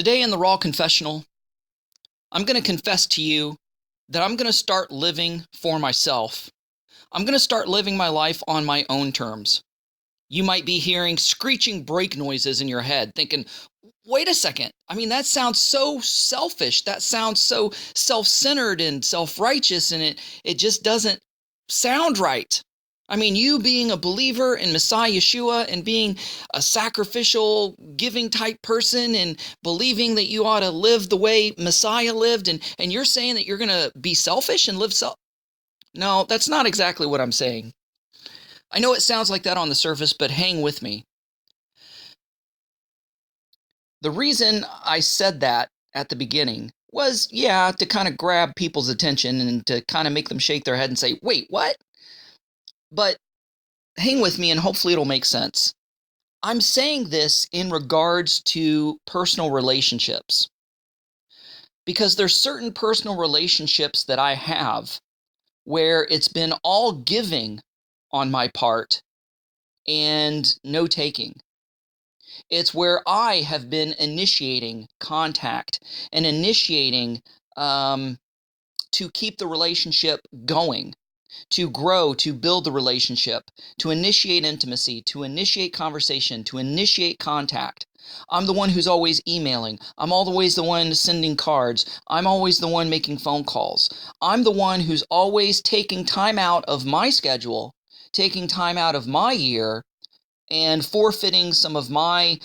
Today in the Raw Confessional, I'm going to confess to you that I'm going to start living for myself. I'm going to start living my life on my own terms. You might be hearing screeching brake noises in your head, thinking, wait a second. I mean, that sounds so selfish. That sounds so self-centered and self-righteous, and it just doesn't sound right. I mean, you being a believer in Messiah Yeshua and being a sacrificial, giving type person and believing that you ought to live the way Messiah lived, and you're saying that you're going to be selfish and live No, that's not exactly what I'm saying. I know it sounds like that on the surface, but hang with me. The reason I said that at the beginning was, to kind of grab people's attention and to kind of make them shake their head and say, wait, what? But hang with me and hopefully it'll make sense. I'm saying this in regards to personal relationships, because there's certain personal relationships that I have where it's been all giving on my part and no taking. It's where I have been initiating contact and initiating to keep the relationship going, to grow, to build the relationship, to initiate intimacy, to initiate conversation, to initiate contact. I'm the one who's always emailing. I'm always the one sending cards. I'm always the one making phone calls. I'm the one who's always taking time out of my schedule, taking time out of my year, and forfeiting some of my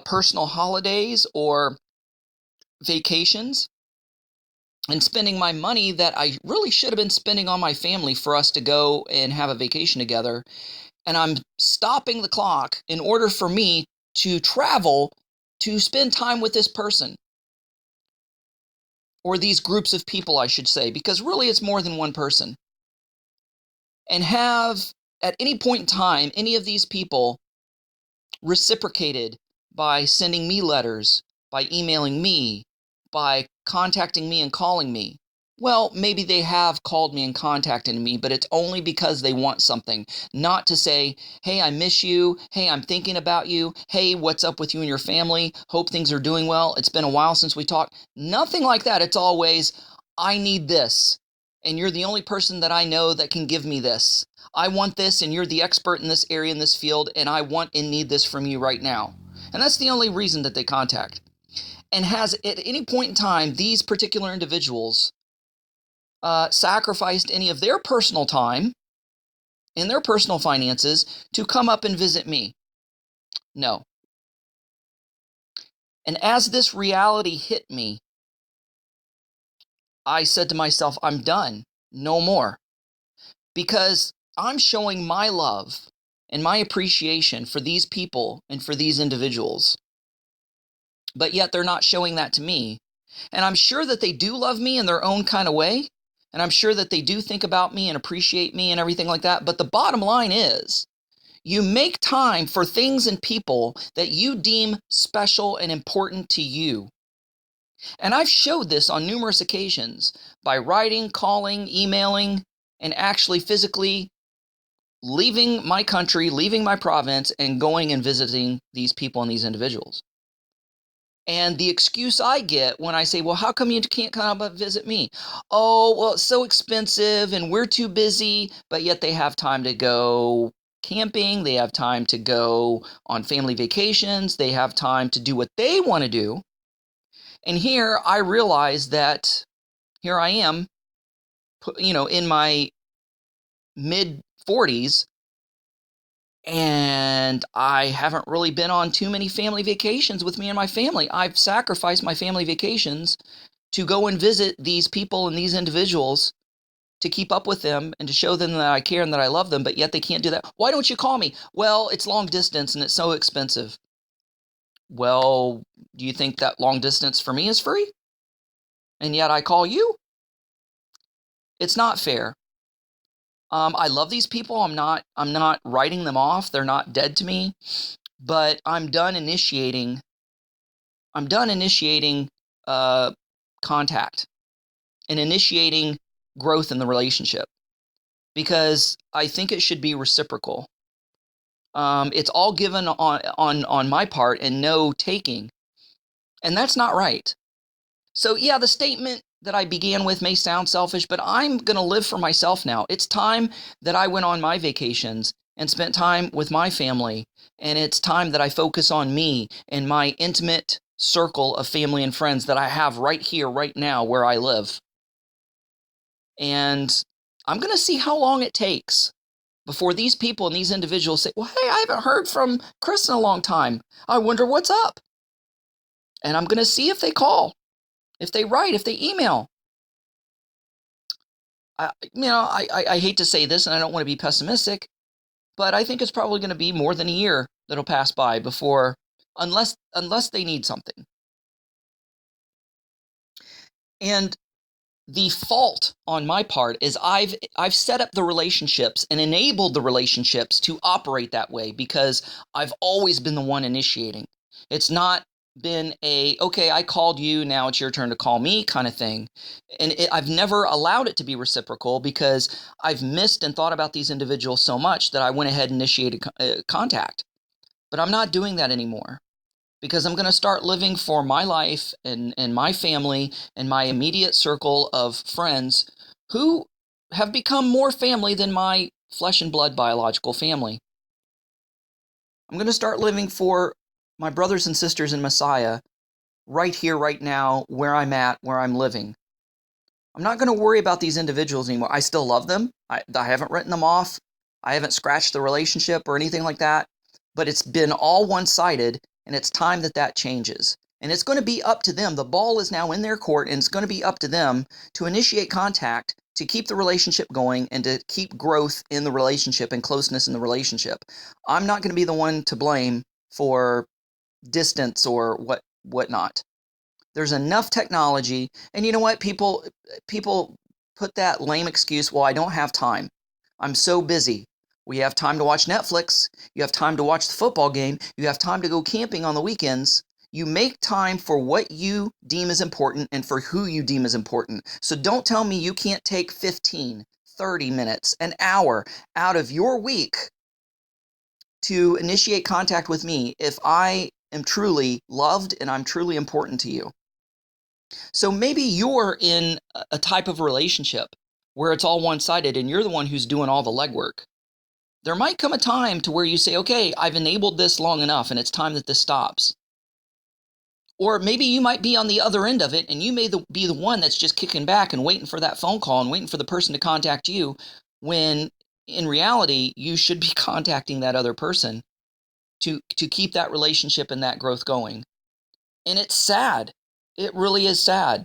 personal holidays or vacations and spending my money that I really should have been spending on my family for us to go and have a vacation together. And I'm stopping the clock in order for me to travel to spend time with this person, or these groups of people, I should say, because really it's more than one person. And have, at any point in time, any of these people reciprocated by sending me letters, by emailing me, by contacting me and calling me. Well, maybe they have called me and contacted me, but it's only because they want something. Not to say, hey, I miss you. Hey, I'm thinking about you. Hey, what's up with you and your family? Hope things are doing well. It's been a while since we talked. Nothing like that. It's always, I need this, and you're the only person that I know that can give me this. I want this, and you're the expert in this area, in this field, and I want and need this from you right now. And that's the only reason that they contact. And has at any point in time, these particular individuals sacrificed any of their personal time and their personal finances to come up and visit me? No. And as this reality hit me, I said to myself, I'm done. No more. Because I'm showing my love and my appreciation for these people and for these individuals. But yet they're not showing that to me. And I'm sure that they do love me in their own kind of way. And I'm sure that they do think about me and appreciate me and everything like that. But the bottom line is, you make time for things and people that you deem special and important to you. And I've showed this on numerous occasions by writing, calling, emailing, and actually physically leaving my country, leaving my province, and going and visiting these people and these individuals. And the excuse I get when I say, well, how come you can't come up and visit me? Oh, well, it's so expensive and we're too busy, but yet they have time to go camping. They have time to go on family vacations. They have time to do what they want to do. And here I realize that here I am, in my mid 40s, and I haven't really been on too many family vacations with me and my family. I've sacrificed my family vacations to go and visit these people and these individuals, to keep up with them and to show them that I care and that I love them, but yet they can't do that. Why don't you call me? Well, it's long distance and it's so expensive. Well, do you think that long distance for me is free? And yet I call you? It's not fair. I love these people. I'm not writing them off. They're not dead to me, but I'm done initiating contact and initiating growth in the relationship, because I think it should be reciprocal. It's all given on my part and no taking. And that's not right. So yeah, the statement that I began with may sound selfish, but I'm going to live for myself now. It's time that I went on my vacations and spent time with my family. And it's time that I focus on me and my intimate circle of family and friends that I have right here, right now, where I live. And I'm going to see how long it takes before these people and these individuals say, well, hey, I haven't heard from Kris in a long time. I wonder what's up. And I'm going to see if they call, if they write, if they email. I hate to say this, and I don't want to be pessimistic, but I think it's probably going to be more than a year that'll pass by before, unless they need something. And the fault on my part is I've set up the relationships and enabled the relationships to operate that way because I've always been the one initiating. It's not been okay, I called you, now it's your turn to call me kind of thing. And I've never allowed it to be reciprocal because I've missed and thought about these individuals so much that I went ahead and initiated contact. But I'm not doing that anymore, because I'm going to start living for my life and my family and my immediate circle of friends who have become more family than my flesh and blood biological family. I'm going to start living for my brothers and sisters in Messiah right here, right now, where I'm at, where I'm living. I'm not going to worry about these individuals anymore. I still love them. I haven't written them off. I haven't scratched the relationship or anything like that. But it's been all one-sided, and it's time that that changes. And it's going to be up to them. The ball is now in their court, and it's going to be up to them to initiate contact, to keep the relationship going, and to keep growth in the relationship and closeness in the relationship. I'm not going to be the one to blame for distance or whatnot. There's enough technology, and you know what? People put that lame excuse, well, I don't have time. I'm so busy. We have time to watch Netflix. You have time to watch the football game. You have time to go camping on the weekends. You make time for what you deem is important and for who you deem is important. So don't tell me you can't take 15, 30 minutes, an hour out of your week to initiate contact with me if I am truly loved and I'm truly important to you. So maybe you're in a type of relationship where it's all one-sided and you're the one who's doing all the legwork. There might come a time to where you say, okay, I've enabled this long enough and it's time that this stops. Or maybe you might be on the other end of it and you may be the one that's just kicking back and waiting for that phone call and waiting for the person to contact you, when in reality, you should be contacting that other person to keep that relationship and that growth going. And it's sad. It really is sad.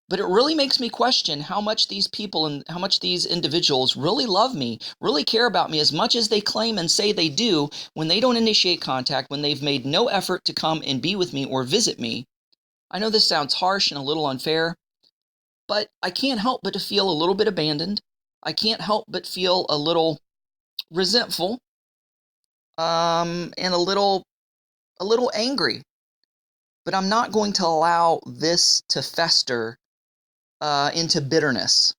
But it really makes me question how much these people and how much these individuals really love me, really care about me as much as they claim and say they do, when they don't initiate contact, when they've made no effort to come and be with me or visit me. I know this sounds harsh and a little unfair, but I can't help but to feel a little bit abandoned. I can't help but feel a little resentful, and a little angry. But I'm not going to allow this to fester into bitterness.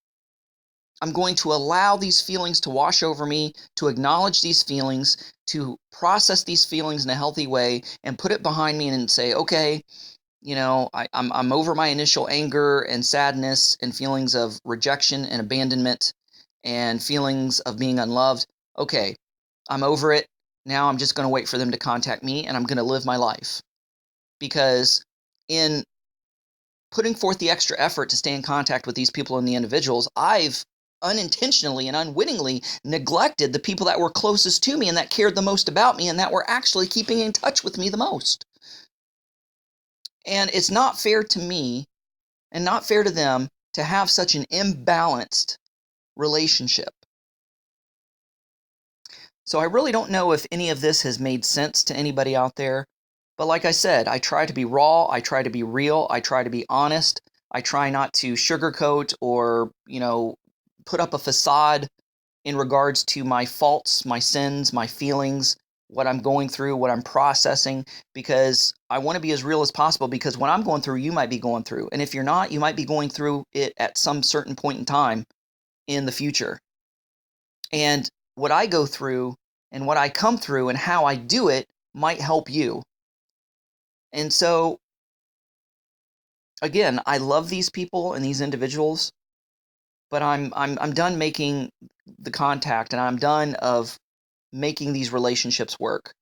I'm going to allow these feelings to wash over me, to acknowledge these feelings, to process these feelings in a healthy way, and put it behind me and say, okay, I'm over my initial anger and sadness and feelings of rejection and abandonment and feelings of being unloved. Okay, I'm over it. Now I'm just going to wait for them to contact me, and I'm going to live my life. Because in putting forth the extra effort to stay in contact with these people and the individuals, I've unintentionally and unwittingly neglected the people that were closest to me and that cared the most about me and that were actually keeping in touch with me the most. And it's not fair to me and not fair to them to have such an imbalanced relationship. So I really don't know if any of this has made sense to anybody out there. But like I said, I try to be raw, I try to be real, I try to be honest. I try not to sugarcoat or, put up a facade in regards to my faults, my sins, my feelings, what I'm going through, what I'm processing, because I want to be as real as possible, because what I'm going through, you might be going through. And if you're not, you might be going through it at some certain point in time in the future. And what I go through and what I come through and how I do it might help you. And so again, I love these people and these individuals, but I'm done making the contact, and I'm done of making these relationships work.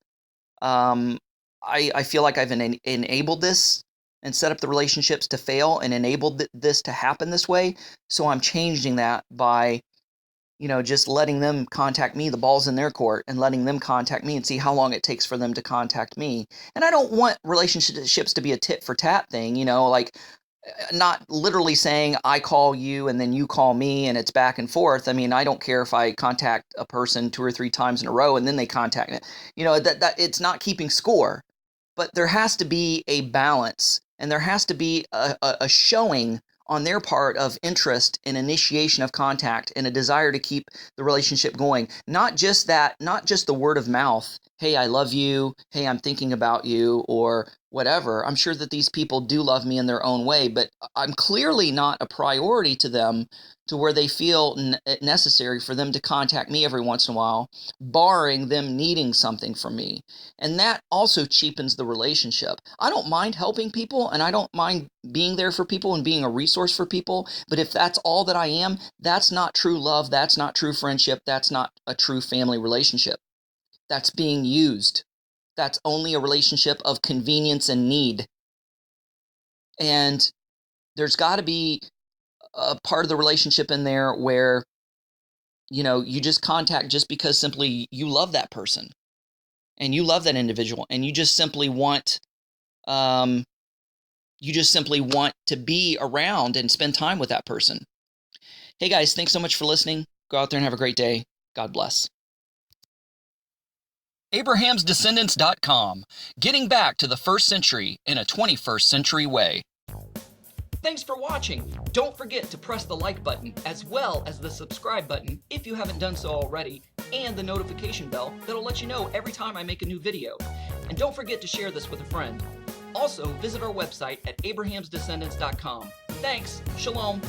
I feel like I've enabled this and set up the relationships to fail and enabled this to happen this way. So I'm changing that by, just letting them contact me. The ball's in their court, and letting them contact me and see how long it takes for them to contact me. And I don't want relationships to be a tit for tat thing, like not literally saying I call you and then you call me and it's back and forth. I mean, I don't care if I contact a person 2 or 3 times in a row and then they contact me. That it's not keeping score. But there has to be a balance, and there has to be a showing on their part of interest and initiation of contact and a desire to keep the relationship going. Not just the word of mouth. Hey, I love you. Hey, I'm thinking about you, or whatever. I'm sure that these people do love me in their own way, but I'm clearly not a priority to them to where they feel it necessary for them to contact me every once in a while, barring them needing something from me. And that also cheapens the relationship. I don't mind helping people, and I don't mind being there for people and being a resource for people. But if that's all that I am, that's not true love. That's not true friendship. That's not a true family relationship. That's being used. That's only a relationship of convenience and need. And there's got to be a part of the relationship in there where, you just contact just because simply you love that person and you love that individual, and you just simply want to be around and spend time with that person. Hey guys, thanks so much for listening. Go out there and have a great day. God bless. Abraham'sDescendants.com, getting back to the 1st century in a 21st century way. Thanks for watching. Don't forget to press the like button as well as the subscribe button if you haven't done so already, and the notification bell that'll let you know every time I make a new video. And don't forget to share this with a friend. Also, visit our website at Abraham'sDescendants.com. Thanks. Shalom.